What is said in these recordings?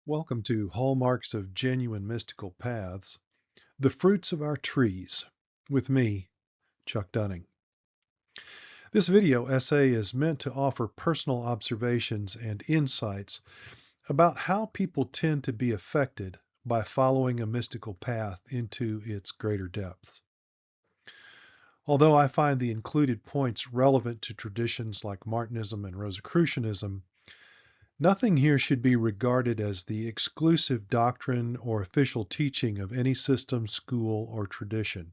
Welcome to Hallmarks of Genuine Mystical Paths, The Fruits of Our Trees, with me, Chuck Dunning. This video essay is meant to offer personal observations and insights about how people tend to be affected by following a mystical path into its greater depths. Although I find the included points relevant to traditions like Martinism and Rosicrucianism, nothing here should be regarded as the exclusive doctrine or official teaching of any system, school, or tradition.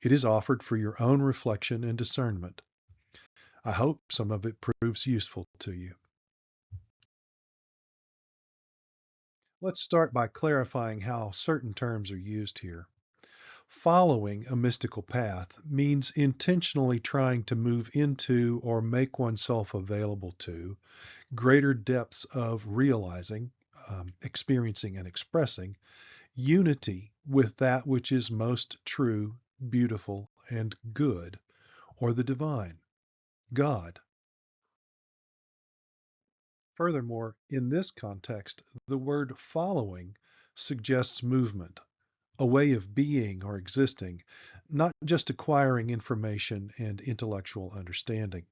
It is offered for your own reflection and discernment. I hope some of it proves useful to you. Let's start by clarifying how certain terms are used here. Following a mystical path means intentionally trying to move into or make oneself available to greater depths of realizing, experiencing, and expressing unity with that which is most true, beautiful, and good, or the divine, God. Furthermore, in this context, the word following suggests movement, a way of being or existing, not just acquiring information and intellectual understanding.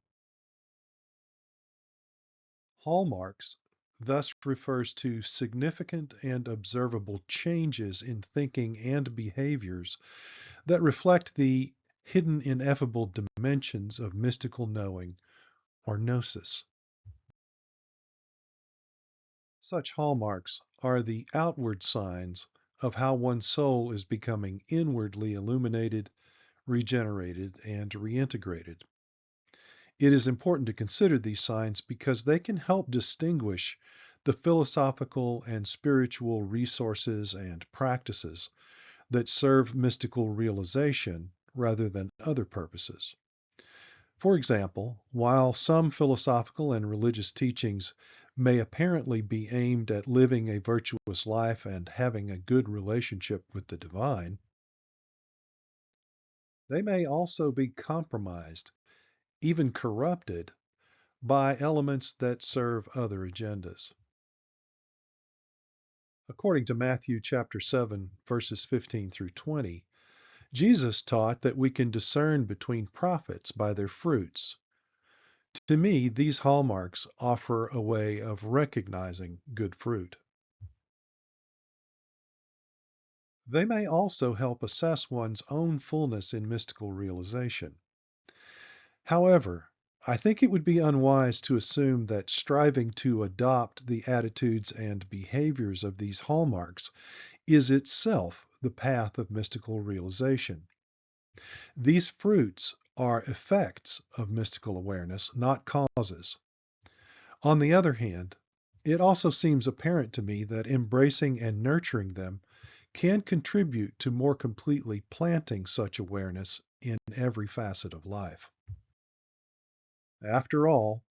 Hallmarks thus refers to significant and observable changes in thinking and behaviors that reflect the hidden ineffable dimensions of mystical knowing or gnosis. Such hallmarks are the outward signs of how one's soul is becoming inwardly illuminated, regenerated, and reintegrated. It is important to consider these signs because they can help distinguish the philosophical and spiritual resources and practices that serve mystical realization rather than other purposes. For example, while some philosophical and religious teachings may apparently be aimed at living a virtuous life and having a good relationship with the divine, they may also be compromised, even corrupted, by elements that serve other agendas. According to Matthew chapter 7, verses 15 through 20, Jesus taught that we can discern between prophets by their fruits. To me, these hallmarks offer a way of recognizing good fruit. They may also help assess one's own fullness in mystical realization. However, I think it would be unwise to assume that striving to adopt the attitudes and behaviors of these hallmarks is itself the path of mystical realization. These fruits are effects of mystical awareness, not causes. On the other hand, it also seems apparent to me that embracing and nurturing them can contribute to more completely planting such awareness in every facet of life. After all,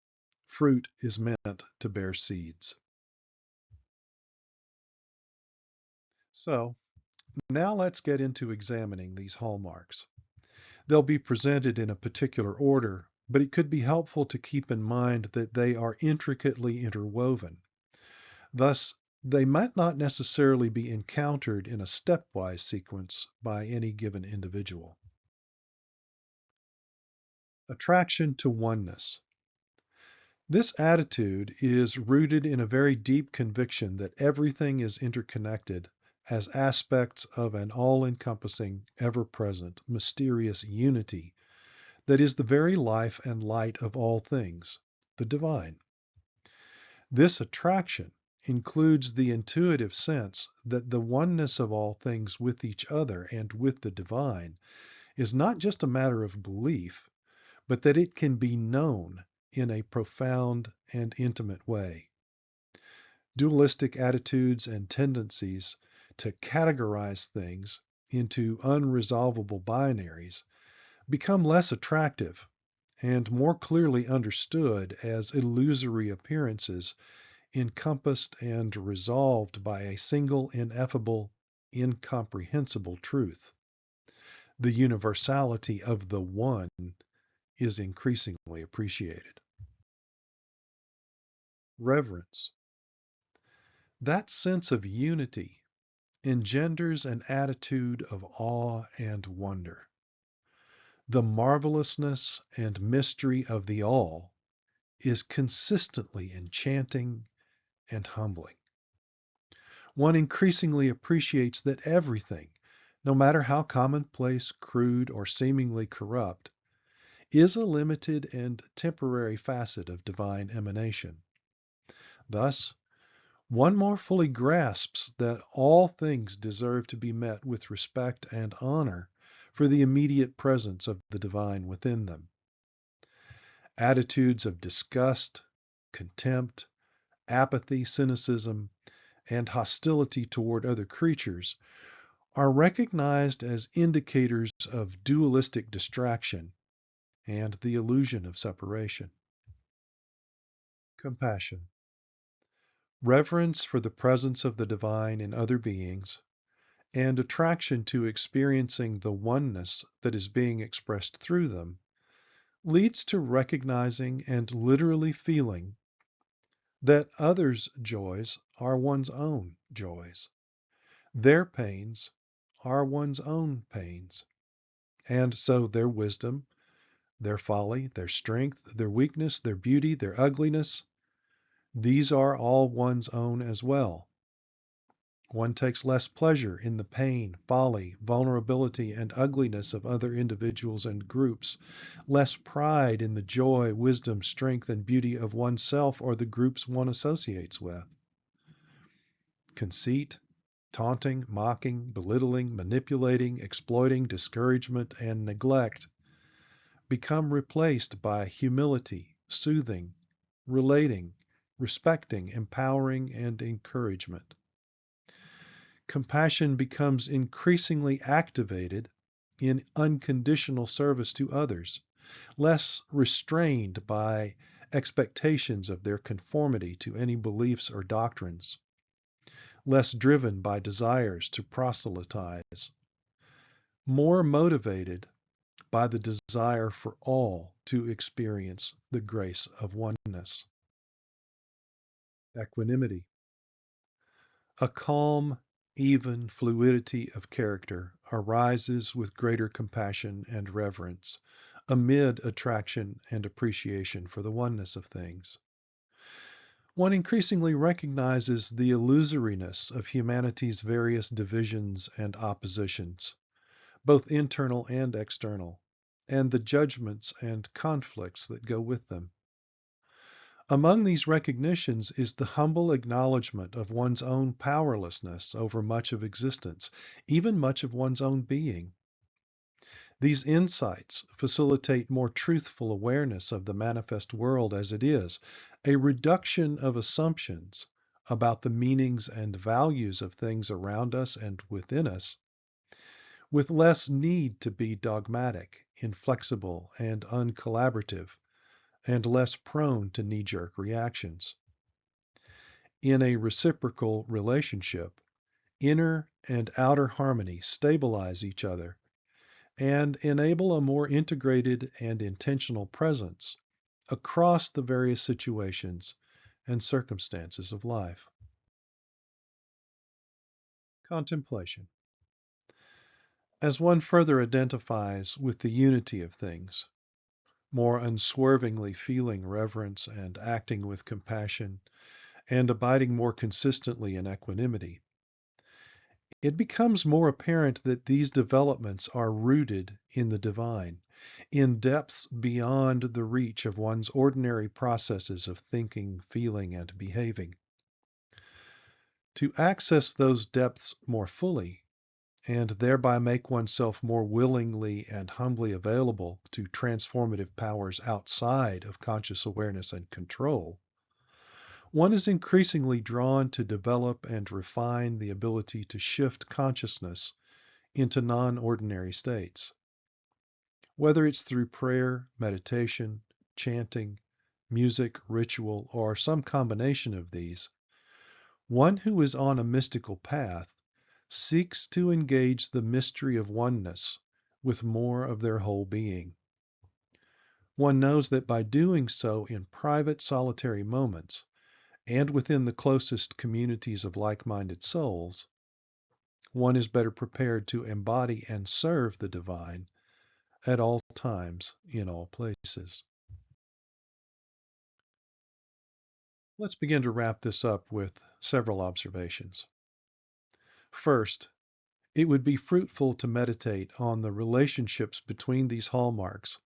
fruit is meant to bear seeds. So, now let's get into examining these hallmarks. They'll be presented in a particular order, but it could be helpful to keep in mind that they are intricately interwoven. Thus, they might not necessarily be encountered in a stepwise sequence by any given individual. Attraction to oneness. This attitude is rooted in a very deep conviction that everything is interconnected as aspects of an all-encompassing, ever-present, mysterious unity that is the very life and light of all things, the divine. This attraction includes the intuitive sense that the oneness of all things with each other and with the divine is not just a matter of belief, but that it can be known in a profound and intimate way. Dualistic attitudes and tendencies to categorize things into unresolvable binaries become less attractive and more clearly understood as illusory appearances encompassed and resolved by a single ineffable, incomprehensible truth. The universality of the one is increasingly appreciated. Reverence. That sense of unity engenders an attitude of awe and wonder. The marvelousness and mystery of the all is consistently enchanting and humbling. One increasingly appreciates that everything, no matter how commonplace, crude, or seemingly corrupt, is a limited and temporary facet of divine emanation. Thus, one more fully grasps that all things deserve to be met with respect and honor for the immediate presence of the divine within them. Attitudes of disgust, contempt, apathy, cynicism, and hostility toward other creatures are recognized as indicators of dualistic distraction and the illusion of separation. Compassion. Reverence for the presence of the divine in other beings, and attraction to experiencing the oneness that is being expressed through them, leads to recognizing and literally feeling that others' joys are one's own joys. Their pains are one's own pains. And so their wisdom, their folly, their strength, their weakness, their beauty, their ugliness, these are all one's own as well. One takes less pleasure in the pain, folly, vulnerability, and ugliness of other individuals and groups, less pride in the joy, wisdom, strength, and beauty of oneself or the groups one associates with. Conceit, taunting, mocking, belittling, manipulating, exploiting, discouragement, and neglect become replaced by humility, soothing, relating, respecting, empowering, and encouragement. Compassion becomes increasingly activated in unconditional service to others, less restrained by expectations of their conformity to any beliefs or doctrines, less driven by desires to proselytize, more motivated by the desire for all to experience the grace of oneness. Equanimity. A calm, even fluidity of character arises with greater compassion and reverence amid attraction and appreciation for the oneness of things. One increasingly recognizes the illusoriness of humanity's various divisions and oppositions, both internal and external, and the judgments and conflicts that go with them. Among these recognitions is the humble acknowledgement of one's own powerlessness over much of existence, even much of one's own being. These insights facilitate more truthful awareness of the manifest world as it is, a reduction of assumptions about the meanings and values of things around us and within us, with less need to be dogmatic, inflexible, and uncollaborative, and less prone to knee-jerk reactions. In a reciprocal relationship, inner and outer harmony stabilize each other and enable a more integrated and intentional presence across the various situations and circumstances of life. Contemplation. As one further identifies with the unity of things, more unswervingly feeling reverence and acting with compassion, and abiding more consistently in equanimity, it becomes more apparent that these developments are rooted in the divine, in depths beyond the reach of one's ordinary processes of thinking, feeling, and behaving. To access those depths more fully, and thereby make oneself more willingly and humbly available to transformative powers outside of conscious awareness and control, one is increasingly drawn to develop and refine the ability to shift consciousness into non-ordinary states. Whether it's through prayer, meditation, chanting, music, ritual, or some combination of these, one who is on a mystical path seeks to engage the mystery of oneness with more of their whole being. One knows that by doing so in private solitary moments, and within the closest communities of like-minded souls, one is better prepared to embody and serve the divine at all times, in all places. Let's begin to wrap this up with several observations. First, it would be fruitful to meditate on the relationships between these hallmarks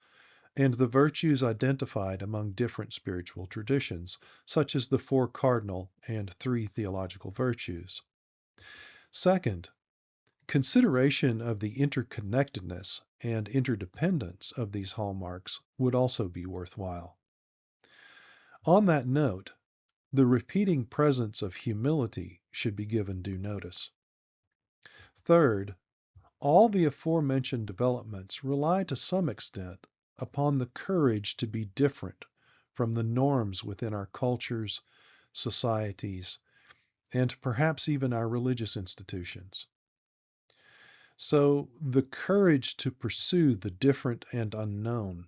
and the virtues identified among different spiritual traditions, such as the four cardinal and three theological virtues. Second, consideration of the interconnectedness and interdependence of these hallmarks would also be worthwhile. On that note, the repeating presence of humility should be given due notice. Third, all the aforementioned developments rely to some extent upon the courage to be different from the norms within our cultures, societies, and perhaps even our religious institutions. So, the courage to pursue the different and unknown,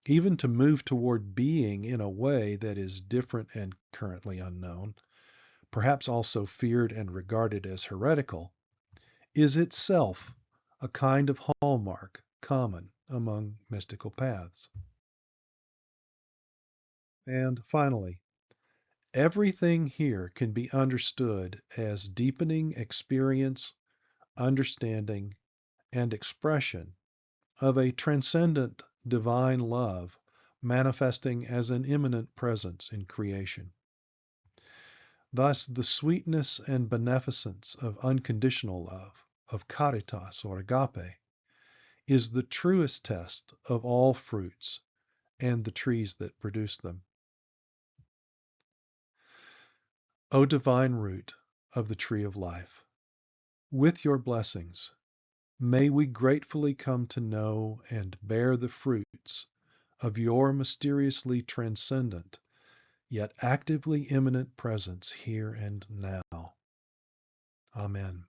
even to move toward being in a way that is different and currently unknown, perhaps also feared and regarded as heretical, is itself a kind of hallmark common among mystical paths. And finally, everything here can be understood as deepening experience, understanding, and expression of a transcendent divine love manifesting as an immanent presence in creation. Thus, the sweetness and beneficence of unconditional love, of caritas or agape, is the truest test of all fruits and the trees that produce them. O divine root of the tree of life, with your blessings, may we gratefully come to know and bear the fruits of your mysteriously transcendent, yet actively immanent presence here and now. Amen.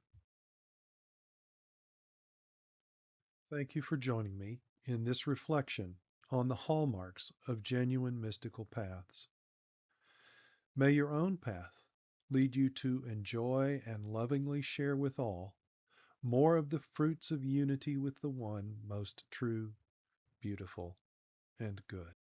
Thank you for joining me in this reflection on the hallmarks of genuine mystical paths. May your own path lead you to enjoy and lovingly share with all more of the fruits of unity with the one most true, beautiful, and good.